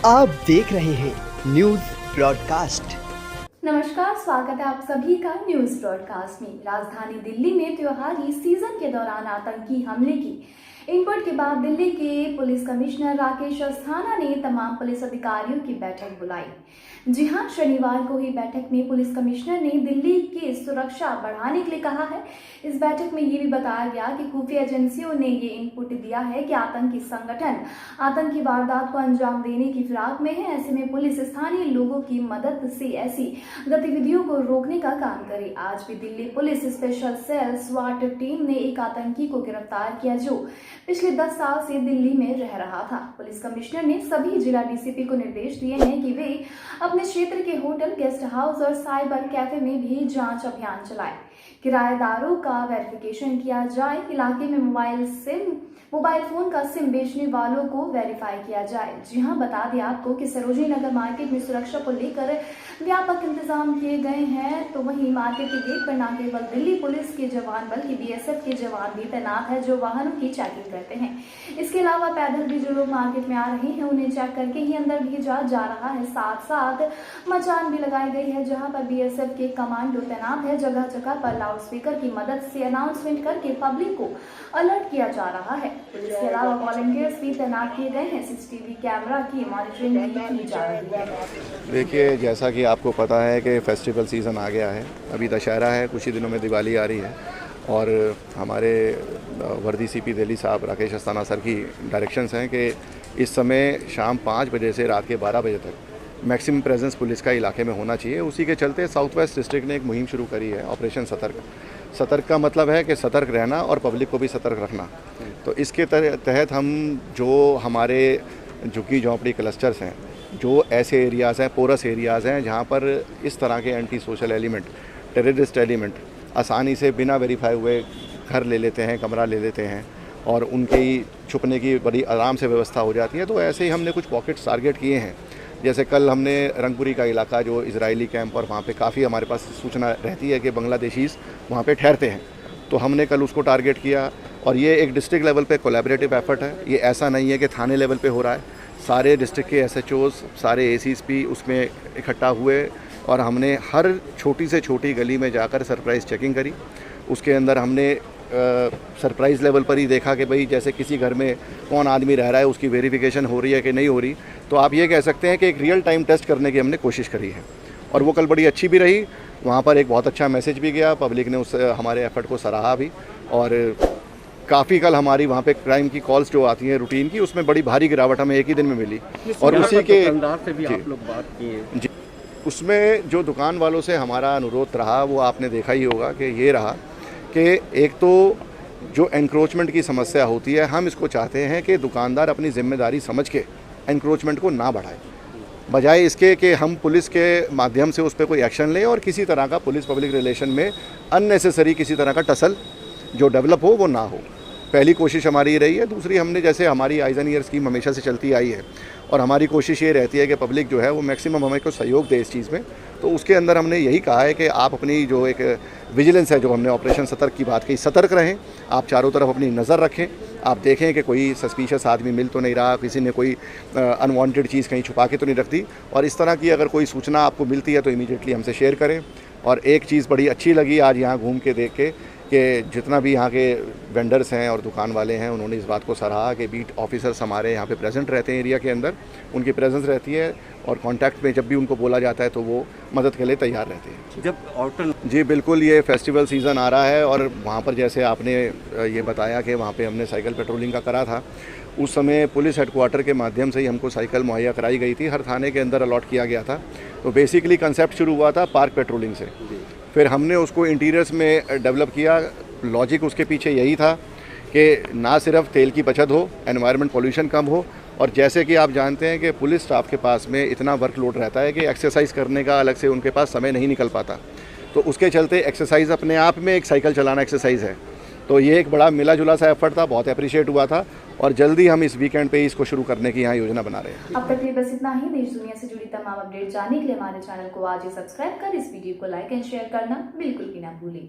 आप देख रहे हैं न्यूज ब्रॉडकास्ट। नमस्कार, स्वागत है आप सभी का न्यूज ब्रॉडकास्ट में। राजधानी दिल्ली में त्योहारी सीजन के दौरान आतंकी हमले की इनपुट के बाद दिल्ली के पुलिस कमिश्नर राकेश अस्थाना ने तमाम पुलिस अधिकारियों की बैठक बुलाई। जी हां, शनिवार को ही बैठक में पुलिस कमिश्नर ने दिल्ली की सुरक्षा बढ़ाने के लिए कहा है। इस बैठक में ये भी बताया गया कि खुफिया एजेंसियों ने ये इनपुट दिया है कि आतंकी संगठन आतंकी वारदात को अंजाम देने की फिराक में है। ऐसे में पुलिस स्थानीय लोगों की मदद से ऐसी गतिविधियों को रोकने का काम करे। आज भी दिल्ली पुलिस स्पेशल सेल स्वाट टीम ने एक आतंकी को गिरफ्तार किया जो पिछले 10 साल से दिल्ली में रह रहा था। पुलिस कमिश्नर ने सभी जिला डीसीपी को निर्देश दिए हैं कि वे अपने क्षेत्र के होटल, गेस्ट हाउस और साइबर कैफे में भी जांच अभियान चलाएं। किराएदारों का वेरिफिकेशन किया जाए। इलाके में मोबाइल फोन का सिम बेचने वालों को वेरीफाई किया जाए। जी हां, बता दें आपको कि सरोजनी नगर मार्केट में सुरक्षा को लेकर व्यापक इंतजाम किए गए हैं। तो वहीं मार्केट के गेट पर न केवल दिल्ली पुलिस के जवान बल्कि बीएसएफ के जवान भी तैनात है जो वाहनों की चेकिंग करते हैं। इसके अलावा पैदल भी जो लोग मार्केट में आ रहे हैं उन्हें चेक करके ही अंदर भेजा जा रहा है। साथ साथ मचान भी लगाई गई है जहां पर बीएसएफ के कमांडो तैनात है। जगह जगह पर लाउडस्पीकर की मदद से अनाउंसमेंट करके पब्लिक को अलर्ट किया जा रहा है। पुलिस के अलावा वॉलंटियर्स भी तैनात किए गए हैं। सीसीटीवी कैमरा की मॉनिटरिंग भी की जा रही है। देखिए, जैसा कि आपको पता है कि फेस्टिवल सीज़न आ गया है, अभी दशहरा है, कुछ ही दिनों में दिवाली आ रही है और हमारे वर्दी सीपी दिल्ली साहब राकेश अस्थाना सर की डायरेक्शंस हैं कि इस समय शाम 5 बजे से रात के 12 बजे तक मैक्सिमम प्रेजेंस पुलिस का इलाके में होना चाहिए। उसी के चलते साउथ वेस्ट डिस्ट्रिक्ट ने एक मुहिम शुरू करी है, ऑपरेशन सतर्क। सतर्क का मतलब है कि सतर्क रहना और पब्लिक को भी सतर्क रखना। तो इसके तहत हम जो हमारे झुग्गी झोंपड़ी क्लस्टर्स हैं, जो ऐसे एरियाज़ हैं, पोरस एरियाज़ हैं जहाँ पर इस तरह के anti social element, terrorist element आसानी से बिना वेरीफाई हुए घर ले लेते हैं, कमरा ले लेते हैं और उनकी छुपने की बड़ी आराम से व्यवस्था हो जाती है। तो ऐसे ही हमने कुछ पॉकेट्स टारगेट किए हैं। जैसे कल हमने रंगपुरी का इलाका जो इजरायली कैंप और वहाँ पे काफ़ी हमारे पास सूचना रहती है कि बांग्लादेशीज़ वहाँ पे ठहरते हैं, तो हमने कल उसको टारगेट किया। और ये एक डिस्ट्रिक्ट लेवल पे कोलैबोरेटिव एफर्ट है। ये ऐसा नहीं है कि थाने लेवल पे हो रहा है। सारे डिस्ट्रिक्ट के एसएचओज़, सारे एसीएसपी उसमें इकट्ठा हुए और हमने हर छोटी से छोटी गली में जाकर सरप्राइज़ चेकिंग करी। उसके अंदर हमने सरप्राइज़ लेवल पर ही देखा कि भाई जैसे किसी घर में कौन आदमी रह रहा है, उसकी वेरिफिकेशन हो रही है कि नहीं हो रही। तो आप ये कह सकते हैं कि एक रियल टाइम टेस्ट करने की हमने कोशिश करी है और वो कल बड़ी अच्छी भी रही। वहाँ पर एक बहुत अच्छा मैसेज भी गया, पब्लिक ने उस हमारे एफर्ट को सराहा भी। और काफ़ी कल हमारी वहाँ पे क्राइम की कॉल्स जो आती हैं रूटीन की, उसमें बड़ी भारी गिरावट हमें एक ही दिन में मिली। और उसी के दुकानदार से भी आप लोग बात किए जी, उसमें जो दुकान वालों से हमारा अनुरोध रहा वो आपने देखा ही होगा कि ये रहा कि एक तो जो एनक्रोचमेंट की समस्या होती है, हम इसको चाहते हैं कि दुकानदार अपनी जिम्मेदारी समझ के एनक्रोचमेंट को ना बढ़ाए, बजाय इसके कि हम पुलिस के माध्यम से उस पर कोई एक्शन लें और किसी तरह का पुलिस पब्लिक रिलेशन में अननेसेसरी किसी तरह का टसल जो डेवलप हो वो ना हो। पहली कोशिश हमारी रही है। दूसरी, हमने जैसे हमारी आइज़ एंड ईयर स्कीम हमेशा से चलती आई है और हमारी कोशिश ये रहती है कि पब्लिक जो है वो मैक्सिमम हमें को सहयोग दे इस चीज़ में। तो उसके अंदर हमने यही कहा है कि आप अपनी जो एक विजिलेंस है, जो हमने ऑपरेशन सतर्क की बात की, सतर्क रहें। आप चारों तरफ अपनी नज़र रखें, आप देखें कि कोई सस्पिशियस आदमी मिल तो नहीं रहा, किसी ने कोई अनवांटेड चीज़ कहीं छुपा के तो नहीं रख दी। और इस तरह की अगर कोई सूचना आपको मिलती है तो इमीडिएटली हमसे शेयर करें। और एक चीज़ बड़ी अच्छी लगी आज यहाँ घूम के देख के कि जितना भी यहाँ के वेंडर्स हैं और दुकान वाले हैं, उन्होंने इस बात को सराहा कि बीट ऑफिसर्स हमारे यहाँ पे प्रेजेंट रहते हैं एरिया के अंदर, उनकी प्रेजेंस रहती है और कांटेक्ट में जब भी उनको बोला जाता है तो वो मदद के लिए तैयार रहते हैं। जब ऑटो जी बिल्कुल, ये फेस्टिवल सीज़न आ रहा है और वहाँ पर जैसे आपने ये बताया कि वहाँ पे हमने साइकिल पेट्रोलिंग का करा था, उस समय पुलिस हेडक्वार्टर के माध्यम से ही हमको साइकिल मुहैया कराई गई थी, हर थाने के अंदर अलॉट किया गया था। तो बेसिकली कंसेप्ट शुरू हुआ था पार्क पेट्रोलिंग से, फिर हमने उसको इंटीरियर्स में डेवलप किया। लॉजिक उसके पीछे यही था कि ना सिर्फ तेल की बचत हो, एनवायरनमेंट पॉल्यूशन कम हो, और जैसे कि आप जानते हैं कि पुलिस स्टाफ के पास में इतना वर्कलोड रहता है कि एक्सरसाइज करने का अलग से उनके पास समय नहीं निकल पाता। तो उसके चलते एक्सरसाइज अपने आप में एक साइकिल चलाना एक्सरसाइज है। तो ये एक बड़ा मिला जुला सा एफर्ट था, बहुत अप्रिशिएट हुआ था और जल्दी हम इस वीकेंड पे इसको शुरू करने की यहाँ योजना बना रहे हैं। अब तक के लिए बस इतना ही। देश दुनिया से जुड़ी तमाम अपडेट जानने के लिए हमारे चैनल को आज ही सब्सक्राइब कर इस वीडियो को लाइक एंड शेयर करना बिल्कुल भी ना भूलें।